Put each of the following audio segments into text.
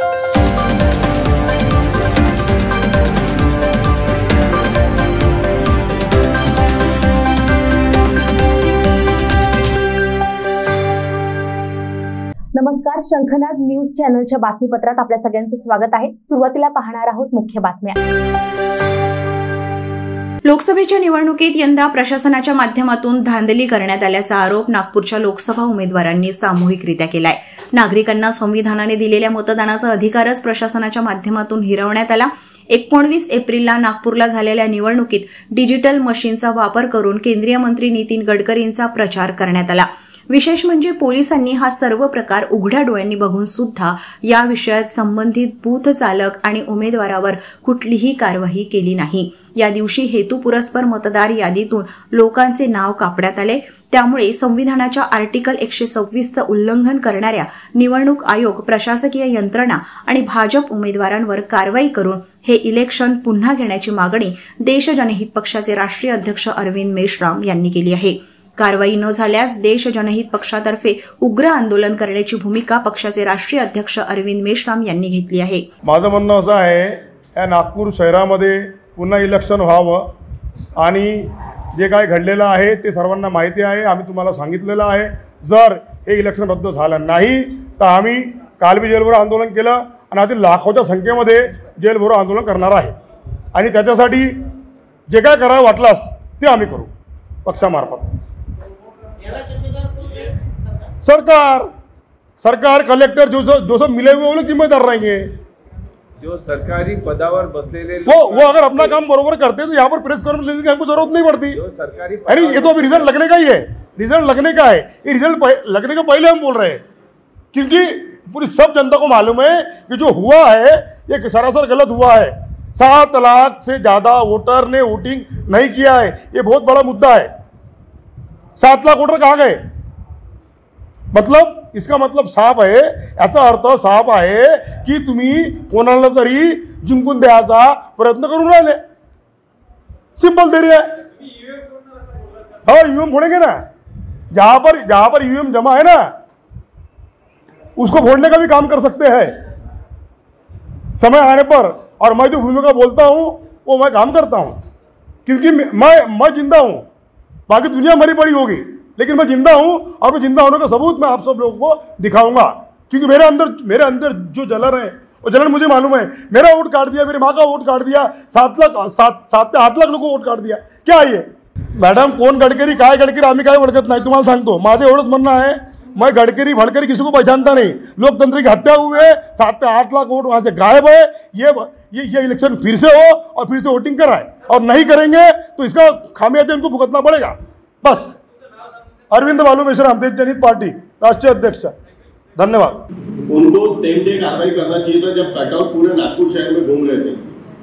नमस्कार, शंखनाद न्यूज चॅनलच्या बातमीपत्रात आपल्या सगळ्यांचं स्वागत आहे। सुरुवातीला पाहणार आहोत मुख्य बातम्या। लोकसभेच्या निवडणुकीत यंदा प्रशासनाच्या माध्यमातून धांदली करण्यात आल्याचा आरोप नागपूरच्या लोकसभा उमेदवारांनी सामूहिकरित्या केलाय। नागरिकांना संविधानाने दिलेल्या मतदानाचा अधिकारच प्रशासनाच्या माध्यमातून हिरावण्यात आला। 19 एप्रिलला नागपूरला झालेल्या निवडणुकीत डिजिटल मशीनचा वापर करून केंद्रीय मंत्री नितीन गडकरींचा प्रचार करण्यात आला। विशेष म्हणजे पोलिसांनी हा सर्व प्रकार उघड्या डोळ्यांनी बघून सुद्धा या विषयात संबंधित बूथ चालक आणि उमेदवारावर कुठलीही कारवाई केली नाही। या दिवशी हेतुपुरस्पर मतदार यादीतून लोकांचे नाव कापण्यात आले। त्यामुळे संविधानाच्या आर्टिकल 126चं उल्लंघन करणाऱ्या निवडणूक आयोग, प्रशासकीय यंत्रणा आणि भाजप उमेदवारांवर कारवाई करून हे इलेक्शन पुन्हा घेण्याची मागणी देश जनहित पक्षाचे राष्ट्रीय अध्यक्ष अरविंद मेश्राम यांनी केली आहे। कारवाई न झाल्यास देश जनहित पक्षातर्फे उग्र आंदोलन करण्याची भूमिका पक्षाचे राष्ट्रीय अध्यक्ष अरविंद मेश्राम यांनी घेतली आहे। माझं म्हणणं असं आहे, या नागपूर शहरामध्ये पुन्हा इलेक्शन व्हावं आणि जे काय घडलेलं आहे ते सर्वांना माहिती आहे। आम्ही तुम्हाला सांगितलेलं आहे, जर हे इलेक्शन रद्द झालं नाही तर आम्ही काल बी जेलभरो आंदोलन केलं आणि आता लाखोच्या संख्येमध्ये जेलभरो आंदोलन करणार आहे आणि त्याच्यासाठी जे काय करावं वाटलास ते आम्ही करू पक्षामार्फत। सरकार कलेक्टर जो सब मिले हुए वो लोग जिम्मेदार रहेंगे। जो सरकारी पदावर बसलेले वो अगर अपना काम बरोबर करते तो यहाँ पर प्रेस कॉन्फ्रेंस लेने की हमको जरूरत नहीं पड़ती। जो सरकारी अरे ये तो अभी रिजल्ट लगने का ही है, रिजल्ट लगने का है। ये रिजल्ट लगने के पहले हम बोल रहे हैं, क्योंकि पूरी सब जनता को मालूम है कि जो हुआ है ये सरासर गलत हुआ है। 7 लाख से ज्यादा वोटर ने वोटिंग नहीं किया है, ये बहुत बड़ा मुद्दा है। 7 लाख वोटर कहाँ गए? मतलब इसका मतलब साफ आहे, याचा अर्थ साफ आहे की तुम्ही कोणाला तरी जिंकून द्यायचा प्रयत्न करून राहिले। सिंपल theory है। हाँ, ईवीएम फोड़ेंगे ना, जहां पर ईवीएम जमा है ना उसको फोड़ने का भी काम कर सकते हैं समय आने पर। और मैं जो भूमिका बोलता हूं वो मैं काम करता हूं, क्योंकि मैं जिंदा हूं, बाकी दुनिया मरी पड़ी होगी लेकिन मैं जिंदा हूं और मैं जिंदा होने का सबूत मैं आप सब लोगों को दिखाऊंगा। क्योंकि मेरे अंदर जो जलन है वो जलन मुझे मालूम है। मेरा वोट काट दिया, मेरी माँ का वोट काट दिया, 7 ते 8 लाख लोक वोट काट दिया। क्या ये मॅडम, कोण गडकरी काय गडकरी आम्ही काय ओळखत नाही, तुम्हाला सांगतो। माझे एवढंच म्हणणं आहे, मैं गडकरी भड़करी किसी को पहचानता नहीं। लोकतंत्र की हत्या हुए, 7 ते 8 लाख वोट वहां से गायब है। ये इलेक्शन फिर से हो और फिर से वोटिंग कराए, और नहीं करेंगे तो इसका खामियाजा इनको भुगतना पड़ेगा। बस। अरविंद बालू मेश्राम, देश जनहित पार्टी राष्ट्रीय अध्यक्ष। धन्यवाद। उनको सेम डे कार्रवाई करना चाहिए था। जब कटआउट पूरे नागपुर शहर में घूम रहे थे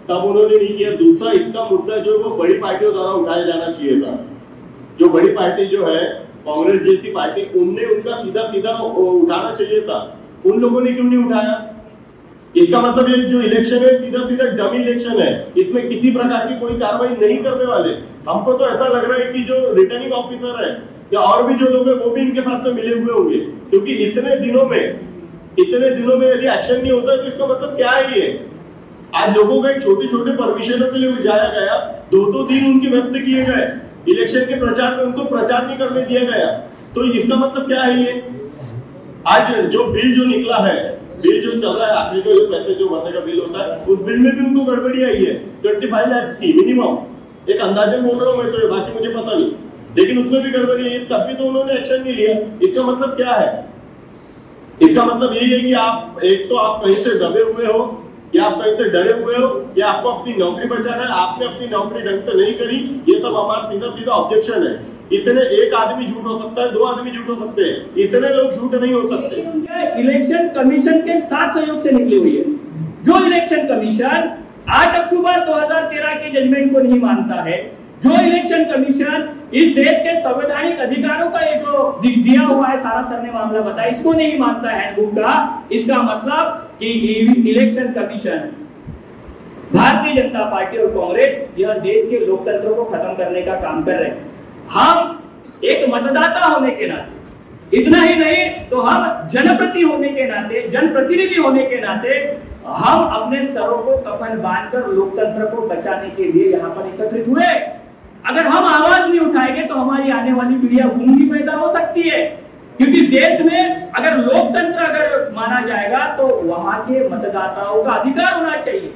तब उन्होंने नहीं किया। दूसरा, इसका मुद्दा जो है वो बड़ी पार्टियों द्वारा उठाया जाना चाहिए था। जो बड़ी पार्टी जो है कांग्रेस जैसी पार्टी, उनने उनका सीधा उठाना चाहिए था। उन लोगों ने क्यों नहीं उठाया? इसका मतलब ये जो इलेक्शन है सीधा डमी इलेक्शन है, इसमें किसी प्रकार की कोई कार्रवाई नहीं करने वाले। हमको तो ऐसा लग रहा है कि जो रिटर्निंग ऑफिसर है या और भी जो लोग हैं वो भी इनके साथ में मिले हुए होंगे, क्योंकि इतने दिनों में यदि एक्शन नहीं होता तो इसका मतलब क्या है? ये आज लोगों का एक छोटे परमिशनों के लिए जाया गया, 2 दिन उनके व्यस्त किए गए, इलेक्शन के प्रचार में उनको प्रचार नहीं करने दिया गया, तो इसका मतलब क्या है? ये आज जो बिल जो निकला है, बिल जो चल रहा है, आखिरी को पैसे जो भरने का बिल होता है, उस बिल में भी उनको गड़बड़ी आई है। 25 लाख की मिनिमम, एक अंदाजे बोल रहा हूँ मैं, तो बाकी मुझे पता नहीं, लेकिन उसमें भी गड़बड़ी है। तब भी तो उन्होंने एक्शन नहीं लिया। इसका मतलब क्या है? इसका मतलब यही है कि आप कहीं से दबे हुए हो, या आप कहीं से डरे हुए हो, या आपको अपनी नौकरी बचाना है, आपने अपनी नौकरी ढंग से नहीं करी। ये सब हमारा सीधा ऑब्जेक्शन है। इतने एक आदमी झूठ हो सकता है, 2 आदमी झूठ हो सकते हैं, इतने लोग झूठ नहीं हो सकते। इलेक्शन कमीशन के साथ सहयोग से निकली हुई है। जो इलेक्शन कमीशन 8 अक्टूबर 2013 के जजमेंट को नहीं मानता है, जो इलेक्शन कमीशन इस देश के संवैधानिक अधिकारों का ये जो दिया हुआ है, सारा सर ने मामला बताया, इसको नहीं मानता है हैंडबुक का, इसका मतलब कि election commission, Bharatiya Janata party और कांग्रेस यह देश के लोकतंत्र को खत्म करने का काम कर रहे हैं। हम एक मतदाता होने के नाते इतना ही नहीं तो हम जनप्रतिनिधि होने के नाते हम अपने सरों को कफन बांधकर लोकतंत्र को बचाने के लिए यहाँ पर एकत्रित हुए। अगर हम आवाज नहीं उठाएंगे तो हमारी आने वाली पीढ़ियां गूंगी पैदा हो सकती है, क्योंकि देश में अगर लोकतंत्र अगर माना जाएगा तो वहां के मतदाताओं का अधिकार होना चाहिए।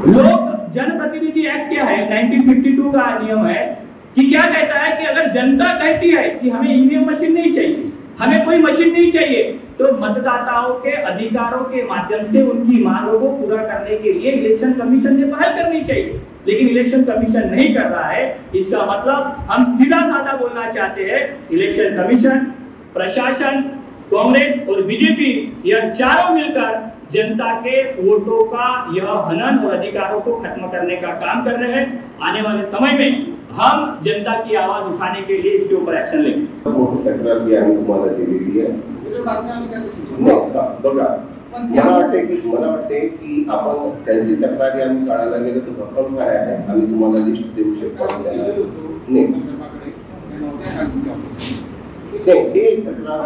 लोक जनप्रतिनिधि एक्ट क्या है, 1952 का नियम है कि क्या कहता है कि अगर जनता कहती है कि हमें ईवीएम मशीन नहीं चाहिए, हमें कोई मशीन नहीं चाहिए, तो मतदाताओं के अधिकारों के माध्यम से उनकी मांगों को पूरा करने के लिए इलेक्शन कमीशन ने पहल करनी चाहिए। लेकिन इलेक्शन कमीशन नहीं कर रहा है। इसका मतलब हम सीधा साधा बोलना चाहते हैं, इलेक्शन कमीशन, प्रशासन, कांग्रेस और बीजेपी यह चारों मिलकर जनता के वोटों का यह हनन और अधिकारों को खत्म करने का काम कर रहे हैं। आने वाले समय में हम जनता की आवाज उठाने के लिए इसके ऊपर एक्शन लेंगे। मोठी तक्रार जी आम्ही तुम्हाला दिलेली आहे. बघा, मला वाटते की आपण त्यांची तक्रारी आम्ही काढायला गेलो तर भक्कम काय आहे आम्ही तुम्हाला लिस्ट देऊ शकतो. नाही हे तक्रार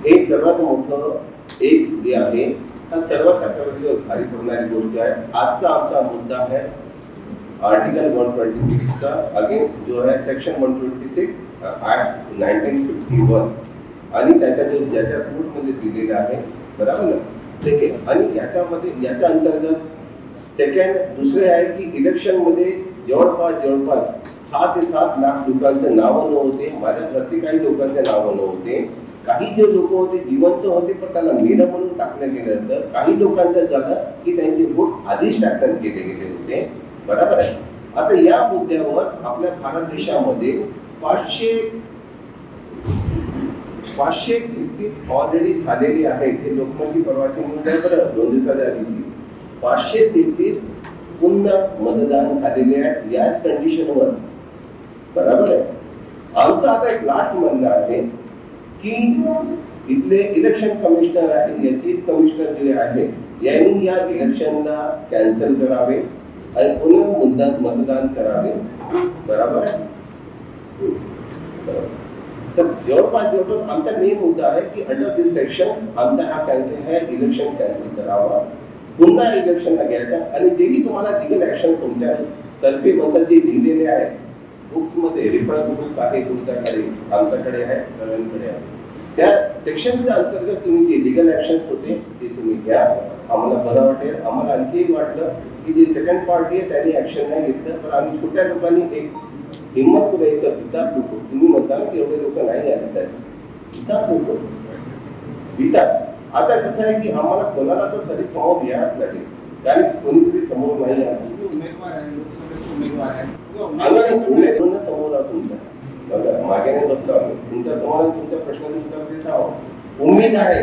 हे सर्वात मोठं एक जे आहे हा सर्व तक्रारीवर भारी पडणारी गोष्ट आहे. आजचा आमचा मुद्दा आहे आर्टिकल 126 का अगेन जो है सेक्शन 126 ऍक्ट 1951 आणि त्याच्या ज्याच्या कोर्टमध्ये दिलेला आहे, बरोबर ना. सेकंड आणि याच्या अंतर्गत सेकंड दुसरे आहे की इलेक्शन मध्ये जवळपास 6 ते 7 लाख लोकांचे नावं नव्हते. माझ्या घरचे काही लोकांचे नावं नव्हते. काही जे लोक होते जिवंत होते पण त्याला मेलं म्हणून टाकण्यात गेल्यानंतर काही लोकांचं झालं की त्यांचे वोट आधीच टाकण्यात केले गेले होते, बरोबर आहे. आता या मुद्द्यावर आपल्या भारत देशामध्ये 533 ऑलरेडी झालेली आहेत. हे लोकमतची परवाची नोंद आहे, बरं नोंदणी झाली 533 पुन्हा मतदान झालेले आहे याच कंडिशनवर, बरोबर आहे. आमचं आता एक लास्ट म्हणणं आहे की इथले इलेक्शन कमिशनर आहे या चीफ कमिशनर जे आहे यांनी या इलेक्शनला कॅन्सल करावे आणि पुन्हा मतदान करावे, बरोबर आहे. तर जवळपास आमचा मेन मुद्दा आहे की अंडर दिस सेक्शन आमचा हा कॅन्सल है इलेक्शन कॅन्सल करावा, पुन्हा इलेक्शनला घ्यायचा आणि जेही तुम्हाला लिगल ऍक्शन तुमच्या तर्फे म्हणतात जे लिहिलेले आहे बुक्स मध्ये रेफरन्स बुक आहे तुमच्याकडे, आमच्याकडे आहे, सगळ्यांकडे आहे. त्या सेक्शनच्या अंतर्गत तुम्ही जे लिगल ऍक्शन्स होते ते तुम्ही घ्या. आम्हाला बरं वाटेल. आम्हाला आणखी एक वाटलं की जे सेकंड पार्टी आहे त्यांनी ऍक्शन नाही घेतलं, पण आम्ही छोट्या लोकांनी एक हिंमत करू येतं. इतर लोक तुम्ही म्हणता ना की एवढे लोक नाही आले साहेब, इतर लोक वितात. आता कसं आहे की आम्हाला कोणाला तर तरी समोर यायला लागेल, कारण कोणीतरी समोर नाही आले. उमेदवार समोर तुमच्या मागे नाही बसलो आम्ही, तुमच्या समोर तुमच्या प्रश्नाचं उत्तर देत आहोत. उमेद आहे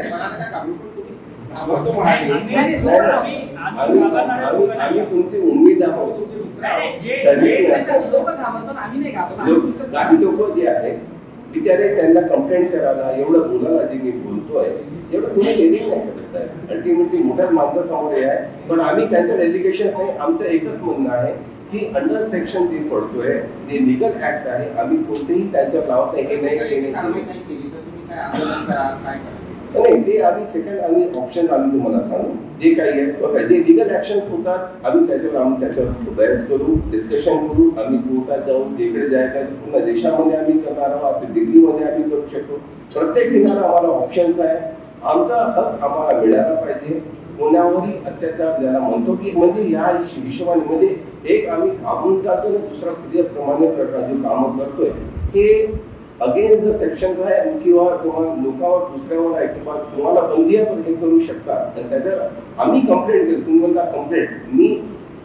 आम्ही तुमची उमेद आहोत. काही लोक जे आहेत बिचारे त्यांना कंप्लेंट करायला एवढं बोलायला जे मी बोलतोय एवढं तुम्ही डेलिंग नाही करत साहेब. अल्टिमेटली मोठ्याच माणसासमोर आहे, पण आम्ही त्यांचं डेडिकेशन नाही. आमचं एकच म्हणणं आहे की अंडर सेक्शन जे पडतोय जे लिगल ऍक्ट आहे आम्ही कोणतेही त्यांच्या लावत नाही. हे नाही ते आम्ही सेकंड आम्ही ऑप्शन आम्ही तुम्हाला सांगू जे काही आहे बघा. जे लिगल ऍक्शन्स होतात आम्ही त्याच्यावर बहस करू, डिस्कशन करू. आम्ही कोर्टात जाऊ, जिकडे जायचं पूर्ण देशामध्ये आम्ही करणार आहोत. आपल्या दिल्लीमध्ये आम्ही करू शकतो. प्रत्येक ठिकाणी आम्हाला ऑप्शन्स आहे. आमचा हक आम्हाला मिळाला पाहिजे. कोणावरही अत्याचार ज्याला म्हणतो की म्हणजे या हिशोबाने म्हणजे एक आम्ही घाबरून जातो ना दुसरा प्रमाणे जो कामं करतोय हे अगेन्स्ट द सेक्शन आहे किंवा तुम्हाला लोकांवर दुसऱ्यावर आहे किंवा तुम्हाला बंदी हे करू शकतात. त्याच्यावर आम्ही कंप्लेंट केली. तुम्ही म्हणता कंप्लेंट मी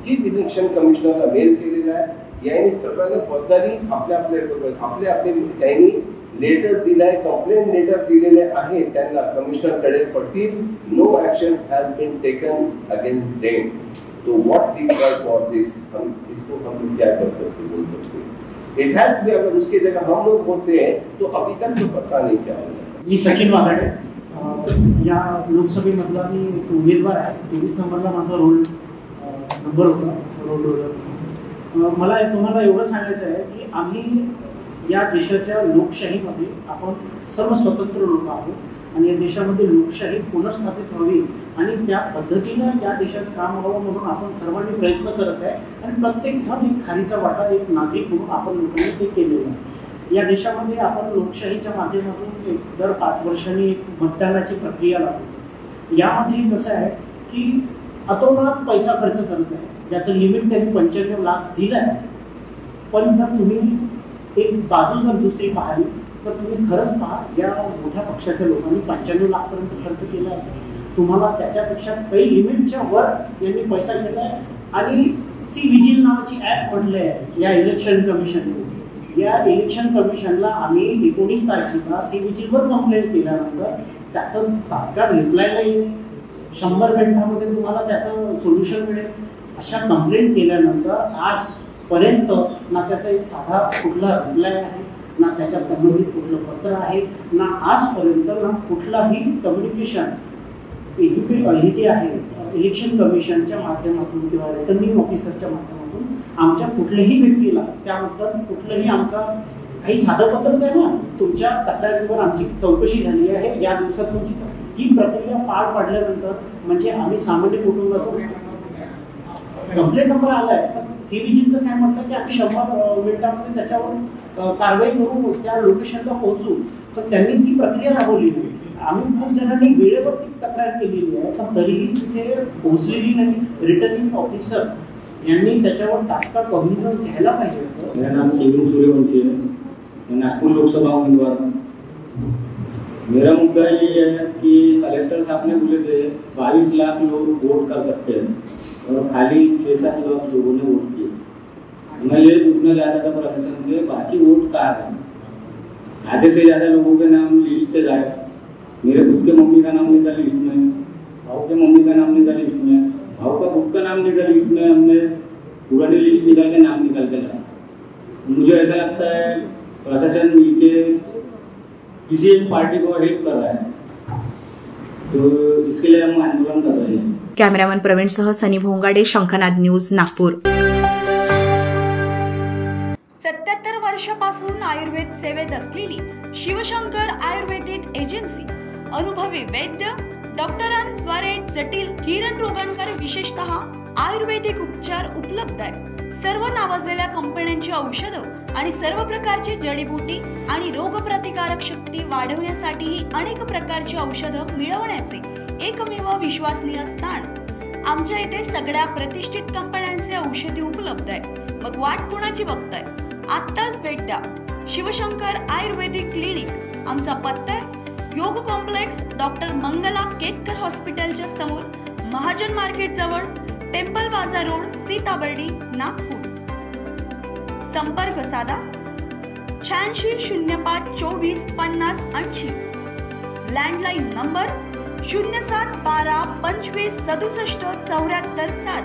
चीफ इलेक्शन कमिशनरला मेल केलेला आहे. यांनी सगळ्यांना पर्सनली आपले त्यांनी लेटर दिलाय, कंप्लेंट लेटर दिलेले आहे त्यांना कमिशनरकडे पडतील. No action has been taken against them. तो व्हाट रिक्वायर्ड फॉर दिस हम इसको हम क्या कर सकते बोल सकते. इट हैज बी अगर उसकी जगह हम लोग बोलते हैं तो अभी तक तो पता नहीं क्या होगा. मी सचिन वाघाडे या लोकसभेमधला मी एक उमेदवार आहे. 23 नंबरला माझा रोल नंबर होता रोल रोलर. मला तुम्हाला एवढं सांगायचं आहे की आम्ही या देशाच्या लोकशाहीमध्ये आपण सर्व स्वतंत्र लोक आहोत आणि या देशामध्ये लोकशाही पुनर्स्थापित व्हावी आणि त्या पद्धतीनं या देशात काम व्हावं म्हणून आपण सर्वांनी प्रयत्न करत आहे आणि प्रत्येक जण एक खारीचा वाटा एक नागरिक म्हणून आपण लोकांनी ते केलेलं आहे। या देशामध्ये आपण लोकशाहीच्या माध्यमातून दर 5 वर्षांनी एक मतदानाची प्रक्रिया लावतो। यामध्ये कसं आहे की अतोनात पैसा खर्च करत आहे, ज्याचं लिमिट त्यांनी 95 लाख दिलं आहे। पण जर तुम्ही एक बाजू जर दुसरी पाहिली तर तुम्ही खरंच पहा, या मोठ्या पक्षाच्या लोकांनी 95 लाखपर्यंत खर्च केला आहे। तुम्हाला त्याच्यापेक्षा काही लिमिटच्या वर यांनी पैसा केला आहे आणि सी विजिल नावाची ॲप म्हटले आहे या इलेक्शन कमिशनने। या इलेक्शन कमिशनला आम्ही 19 तारखेला सी विजिलवर कंप्लेंट केल्यानंतर त्याचं तात्काळ रिप्लाय नाही, 100 मिनिटांमध्ये तुम्हाला त्याचं सोल्युशन मिळेल अशा कंप्लेंट केल्यानंतर आजपर्यंत ना त्याचा एक साधा कुठला रिप्लाय आहे, ना त्याच्या संबंधित कुठलं पत्र आहे, ना आजपर्यंत ना कुठलाही कम्युनिकेशन इथे आहे इलेक्शन कमिशनच्या माध्यमातून किंवा रिटर्निंग ऑफिसरच्या माध्यमातून आमच्या कुठल्याही व्यक्तीला त्याबद्दल कुठलंही आमचा काही साधं पत्र द्या ना, तुमच्या तक्रारीवर आमची चौकशी झाली आहे, या दिवसात तुमची ही प्रक्रिया पार पाडल्यानंतर म्हणजे आम्ही सामान्य कुटुंबातून कंप्लेंट नंबर आलाय, सी विजिलचं काय म्हटलं की आम्ही 100 मिनिटांमध्ये त्याच्यावर कारवाई करू, त्या लोकेशनला पोहोचू, पण त्यांनी ती प्रक्रिया राबवली नाही। आम्ही खूप जणांनी वेळेवरती तक्रार केलेली आहे, पण तरीही तिथे पोहोचलेली नाही। रिटर्निंग ऑफिसर यांनी त्याच्यावर तात्काळ कॉग्निझन्स घ्यायला पाहिजे होतं। मेरा नाम केविन सूर्यवंशी है, मैं नागपुर लोकसभा उम्मीदवार हूँ। मेरा मुद्दा ये है कि कलेक्टर साहब ने बोले थे 22 लाख लोग वोट कर सकते हैं और खाली 6-7 लाख लोगों ने वोट किए। मैं ये पूछना चाहता था प्रशासन से, बाकी वोट कहाँ है? आधे से ज़्यादा लोगों के नाम लिस्ट से गायब। मेरे खुद के मम्मी का नाम नहीं था लिस्ट में, भाव के मम्मी का नाम नहीं था लिस्ट में, भाव का खुद का नाम नहीं था लिस्ट में। हमने पुरानी लिस्ट निकाल के नाम निकाल के लाया। मुझे ऐसा लगता है प्रशासन मिलके किसी एक पार्टी को हेल्प कर रहा है, तो इसके लिए हम आंदोलन कर रहे हैं। कॅमेरामन प्रवीण सह सनी भोंगाडे, शंखनाद न्यूज, नागपूर। 77 वर्षापासून आयुर्वेद सेवेत असलेली शिवशंकर आयुर्वेदिक एजन्सी अनुभवी वैद्य डॉक्टरांद्वारे जटिल किरण रोगांवर विशेषतः आयुर्वेदिक उपचार उपलब्ध आहे। सर्व नावाजलेल्या कंपन्यांची औषधं आणि सर्व प्रकारची जडीबुटी आणि रोगप्रतिकारक शक्ती वाढवण्यासाठीही अनेक प्रकारची औषधं मिळवण्याचे एकमेव विश्वसनीय स्थान। आमच्या इथे सगळ्या प्रतिष्ठित कंपन्यांचे औषधी उपलब्ध आहे। मग वाट कोणाची बघताय? आत्ताच भेट द्या शिवशंकर आयुर्वेदिक क्लिनिक। आमचा पत्ता आहे योग कॉम्प्लेक्स, डॉक्टर मंगला केतकर हॉस्पिटलच्या समोर, महाजन मार्केट जवळ, टेम्पल बाजार रोड, सीताबर्डी, नागपूर। संपर्क साधा 8605 24 50 80। Landline number 0712 25 67 74 7।